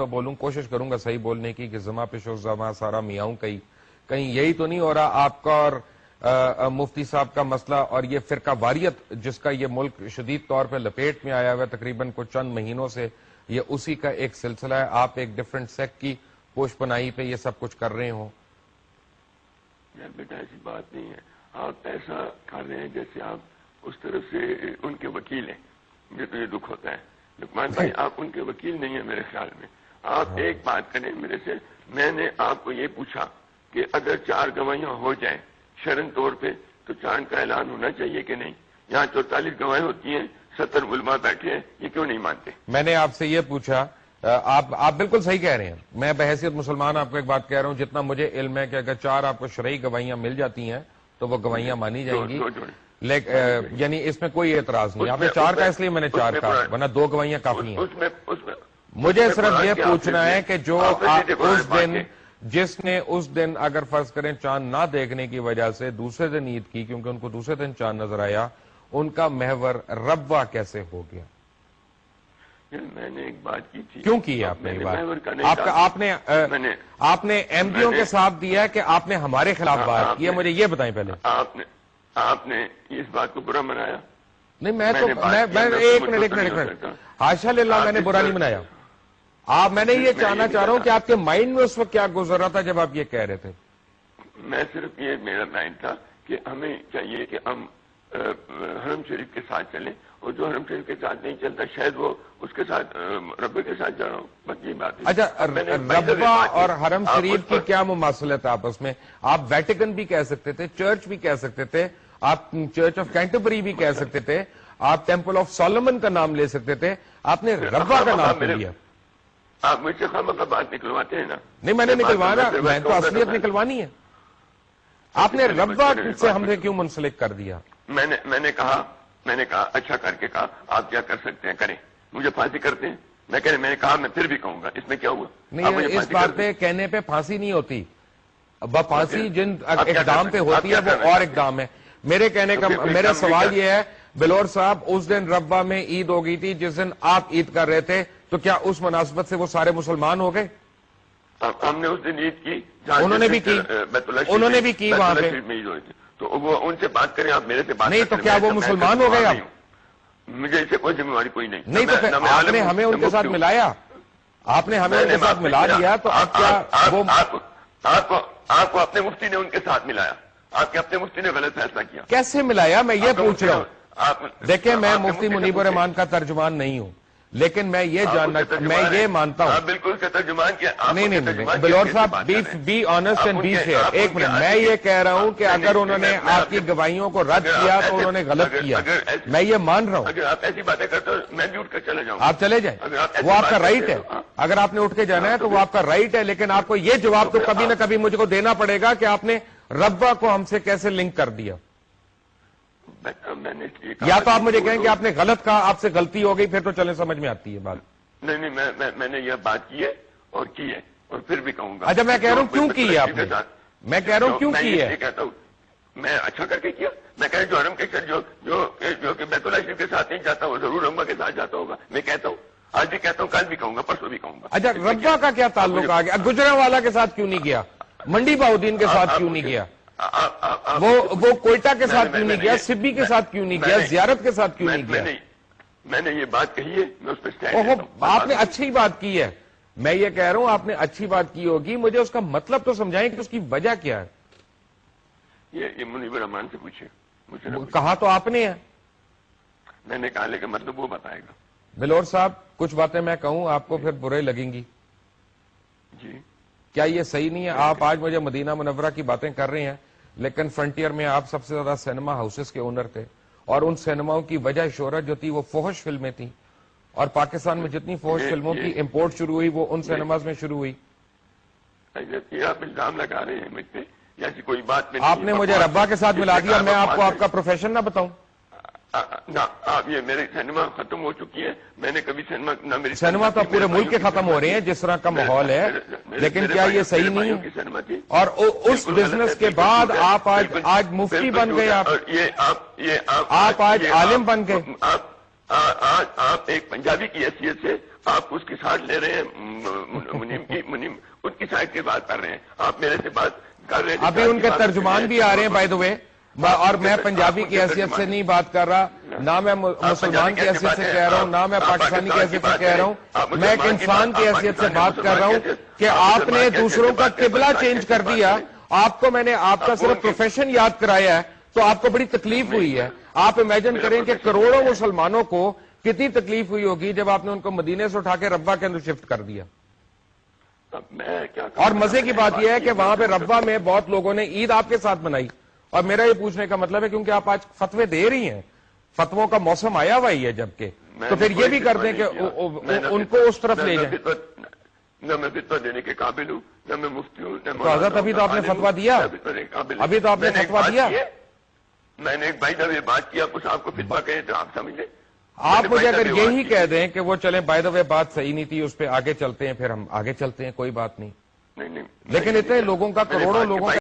تو بولوں، کوشش کروں گا صحیح بولنے کی کہ زما پیشو زما سارا میاؤں کہیں یہی تو نہیں ہو رہا آپ کا اور مفتی صاحب کا مسئلہ اور یہ فرقہ واریت جس کا یہ ملک شدید طور پہ لپیٹ میں آیا ہوا ہے تقریباً کچھ چند مہینوں سے، یہ اسی کا ایک سلسلہ ہے. آپ ایک ڈیفرنٹ سیکٹ کی پوش پناہی پہ یہ سب کچھ کر رہے ہوں. بیٹا ایسی بات نہیں ہے، آپ ایسا کر رہے ہیں جیسے آپ اس طرف سے ان کے وکیل ہیں. مجھے تو یہ دکھ ہوتا ہے لقمان بھائی، آپ ان کے وکیل نہیں ہیں میرے خیال میں. آپ ایک بات کریں میرے سے، میں نے آپ کو یہ پوچھا کہ اگر 4 گواہیاں ہو جائیں شرن طور پہ تو چاند کا اعلان ہونا چاہیے کہ نہیں؟ یہاں 44 گواہیں ہوتی ہیں، 70 علماء بیٹھے ہیں، یہ کیوں نہیں مانتے؟ میں نے آپ سے یہ پوچھا، آپ بالکل صحیح کہہ رہے ہیں. میں بحیثیت مسلمان آپ کو ایک بات کہہ رہا ہوں، جتنا مجھے علم ہے کہ اگر 4 آپ کو شرعی گواہیاں مل جاتی ہیں تو وہ گواہیاں مانی جائیں گی. یعنی اس میں کوئی اعتراض نہیں. آپ نے 4 کا اس لیے میں نے 4 کہا، ورنہ 2 گواہیاں کافی ہیں. مجھے صرف یہ پوچھنا ہے کہ جو اس دن جس نے اس دن اگر فرض کریں چاند نہ دیکھنے کی وجہ سے دوسرے دن عید کی، کیونکہ ان کو دوسرے دن چاند نظر آیا، ان کا محور ربوہ کیسے ہو گیا؟ میں نے ایک بات کی تھی. کیوں کی آپ نے یہ بات؟ آپ نے ایم ڈیوں کے ساتھ دیا کہ آپ نے ہمارے خلاف بات کی ہے؟ مجھے یہ بتائیں پہلے. آپ نے اس بات کو برا منایا؟ نہیں، میں ایک منٹ حاشا للہ میں نے برا نہیں منایا. میں نے یہ جاننا چاہ رہا ہوں کہ آپ کے مائنڈ میں اس وقت کیا گزر رہا تھا جب آپ یہ کہہ رہے تھے؟ میں صرف یہ میرا مائنڈ تھا کہ ہمیں چاہیے کہ ہم حرم شریف کے ساتھ چلیں، اور جو حرم شریف کے ساتھ نہیں چلتا شاید وہ اس کے ساتھ ربے کے ساتھ جا رہا ہوں. بس یہ بات ہے. اچھا، ربا اور حرم شریف کی کیا مماثلت ہے آپس میں؟ آپ ویٹیکن بھی کہہ سکتے تھے، چرچ بھی کہہ سکتے تھے، آپ چرچ آف کینٹربری بھی کہہ سکتے تھے، آپ ٹیمپل آف سولومن کا نام لے سکتے تھے. آپ نے ربا کا نام لیا. آپ مجھ سے خامہ کا بات نکلواتے ہیں نا؟ نہیں، میں نے نکلوانا، میں تو اصلیت نکلوانی ہے. آپ نے ربا سے ہم سے کیوں منسلک کر دیا؟ میں نے کہا اچھا کر کے کہا آپ کیا کر سکتے ہیں کریں. مجھے پھانسی کرتے ہیں، میں نے کہا میں پھر بھی کہوں گا، اس میں کیا ہوا؟ نہیں، اس بات پہ کہنے پہ پھانسی نہیں ہوتی. پھانسی جن اقدام پہ ہوتی ہے وہ اور اقدام ہے. میرے کہنے کا میرا سوال یہ ہے بلور صاحب، اس دن ربا میں عید ہو گئی تھی جس دن آپ عید کر رہے تھے، تو کیا اس مناسبت سے وہ سارے مسلمان ہو گئے؟ ہم نے اس دن عید کی، انہوں نے بھی کی وہاں پہ، تو وہ ان سے بات کریں، آپ میرے سے بات نہیں. تو کیا وہ مسلمان ہو گئے؟ آپ مجھے اس سے کوئی ذمہ داری کوئی نہیں. نہیں، تو آپ نے ہمیں ان کے ساتھ ملایا، آپ نے ہمیں ان کے ساتھ ملا دیا، تو اب کیا وہ آپ کو اپنے مفتی نے ان کے ساتھ ملایا؟ آپ کے اپنے مفتی نے غلط فیصلہ کیا؟ کیسے ملایا؟ میں یہ پوچھ رہا ہوں. دیکھیں، میں مفتی منیب الرحمان کا ترجمان نہیں ہوں، لیکن میں یہ جاننا، میں یہ مانتا ہوں بالکل سے ترجمان کیا. نہیں، بلور صاحب be honest and be fair. ایک منٹ، میں یہ کہہ رہا ہوں کہ اگر انہوں نے آپ کی گواہیوں کو رد کیا تو انہوں نے غلط کیا، میں یہ مان رہا ہوں. اگر آپ ایسی باتیں کرتے ہو میں بھی اٹھ کر چلا جاؤں. آپ چلے جائیں، وہ آپ کا رائٹ ہے. اگر آپ نے اٹھ کے جانا ہے تو وہ آپ کا رائٹ ہے، لیکن آپ کو یہ جواب تو کبھی نہ کبھی مجھ کو دینا پڑے گا کہ آپ نے ربا کو ہم سے کیسے لنک کر دیا. یا تو آپ مجھے کہیں کہ آپ نے غلط کہا، آپ سے غلطی ہو گئی، پھر تو چلیں سمجھ میں آتی ہے بات. نہیں، میں نے یہ بات کی ہے اور کی ہے اور پھر بھی کہوں گا. اچھا، میں کہہ رہا ہوں کیوں کی ہے آپ نے؟ میں کہہ رہا ہوں کیوں کی ہے؟ کہتا ہوں میں اچھا کر کے کیا. میں کہہ جو حرم کے جو کہ بیت اللہ شریف کے ساتھ نہیں جاتا وہ ضرور ربا کے ساتھ جاتا ہوگا. میں کہتا ہوں، آج بھی کہتا ہوں، کل بھی کہوں گا، پرسوں بھی کہوں گا. اچھا، ربا کا کیا تعلق آ گیا؟ گجرانوالہ کے ساتھ کیوں نہیں گیا؟ منڈی بہاؤدین کے ساتھ کیوں نہیں گیا؟ وہ کوئٹہ کے ساتھ کیوں نہیں گیا؟ سبی کے ساتھ کیوں نہیں گیا؟ زیارت کے ساتھ کیوں نہیں گیا؟ میں نے یہ بات کہی ہے، میں اس پہ اسٹینڈ لیتا ہوں. آپ نے اچھی بات کی ہے، میں یہ کہہ رہا ہوں آپ نے اچھی بات کی ہوگی. مجھے اس کا مطلب تو سمجھائیں کہ اس کی وجہ کیا ہے. یہ منیب الرحمان سے پوچھے، کہا تو آپ نے ہے. میں نے کہا لیکن مطلب وہ بتائے گا. بلور صاحب، کچھ باتیں میں کہوں آپ کو پھر برے لگیں گی. جی، کیا یہ صحیح نہیں ہے؟ آپ آج مجھے مدینہ منورہ کی باتیں کر رہے ہیں، لیکن فرنٹیئر میں آپ سب سے زیادہ سینما ہاؤسز کے اونر تھے، اور ان سینماؤں کی وجہ شہرت جو تھی وہ فحش فلمیں تھیں، اور پاکستان میں جتنی فحش فلموں کی امپورٹ شروع ہوئی وہ ان سینماز میں شروع ہوئی. آپ الزام لگا رہے ہیں مجھ پہ، ایسی کوئی بات نہیں. آپ نے مجھے ربا کے ساتھ ملا دیا. میں آپ کو آپ کا پروفیشن نہ بتاؤں؟ آپ یہ میرے سینما ختم ہو چکی ہے. میں نے کبھی سینما تو پورے ملک کے ختم ہو رہے ہیں جس طرح کا ماحول ہے، لیکن کیا یہ صحیح نہیں ہے؟ اور اس بزنس کے بعد آپ آج مفتی بن گئے، آپ آج عالم بن گئے. آج آپ ایک پنجابی کی حیثیت سے آپ اس کی سائڈ لے رہے ہیں، منیم ان کی سائڈ کی بات کر رہے ہیں، آپ میرے سے بات کر رہے ہیں۔ ابھی ان کے ترجمان بھی آ رہے ہیں بائی دا وے، اور میں پنجابی کی حیثیت سے نہیں بات کر رہا، نہ میں مسلمان کی حیثیت سے کہہ رہا ہوں، نہ میں پاکستانی کی حیثیت سے کہہ رہا ہوں، میں ایک انسان کی حیثیت سے بات کر رہا ہوں کہ آپ نے دوسروں کا قبلہ چینج کر دیا۔ آپ کو میں نے آپ کا صرف پروفیشن یاد کرایا ہے تو آپ کو بڑی تکلیف ہوئی ہے۔ آپ امیجن کریں کہ کروڑوں مسلمانوں کو کتنی تکلیف ہوئی ہوگی جب آپ نے ان کو مدینے سے اٹھا کے ربوہ کے اندر شفٹ کر دیا۔ اور مزے کی بات یہ ہے کہ وہاں پہ ربوہ میں بہت لوگوں نے عید آپ کے ساتھ منائی، اور میرا یہ پوچھنے کا مطلب ہے کیونکہ آپ آج فتوے دے رہی ہیں، فتووں کا موسم آیا ہوا ہی ہے جبکہ، تو پھر یہ بھی کر دیں کہ ان کو اس طرف لے جائیں۔ نہ میں فتویٰ دینے کے قابل ہوں، نہ میں مفتی ہوں، نہ تو حضرت ابھی تو آپ نے فتویٰ دیا، ابھی تو آپ نے فتویٰ دیا۔ میں نے ایک بھائی جب یہ بات کیا کچھ آپ کو فتویٰ کہے تو آپ سمجھ لیں۔ آپ مجھے اگر یہی کہہ دیں کہ وہ چلیں بائی دا وے بات صحیح نہیں تھی، اس پہ آگے چلتے ہیں، پھر ہم آگے چلتے ہیں، کوئی بات نہیں، لیکن اتنے لوگوں کا، کروڑوں لوگوں کا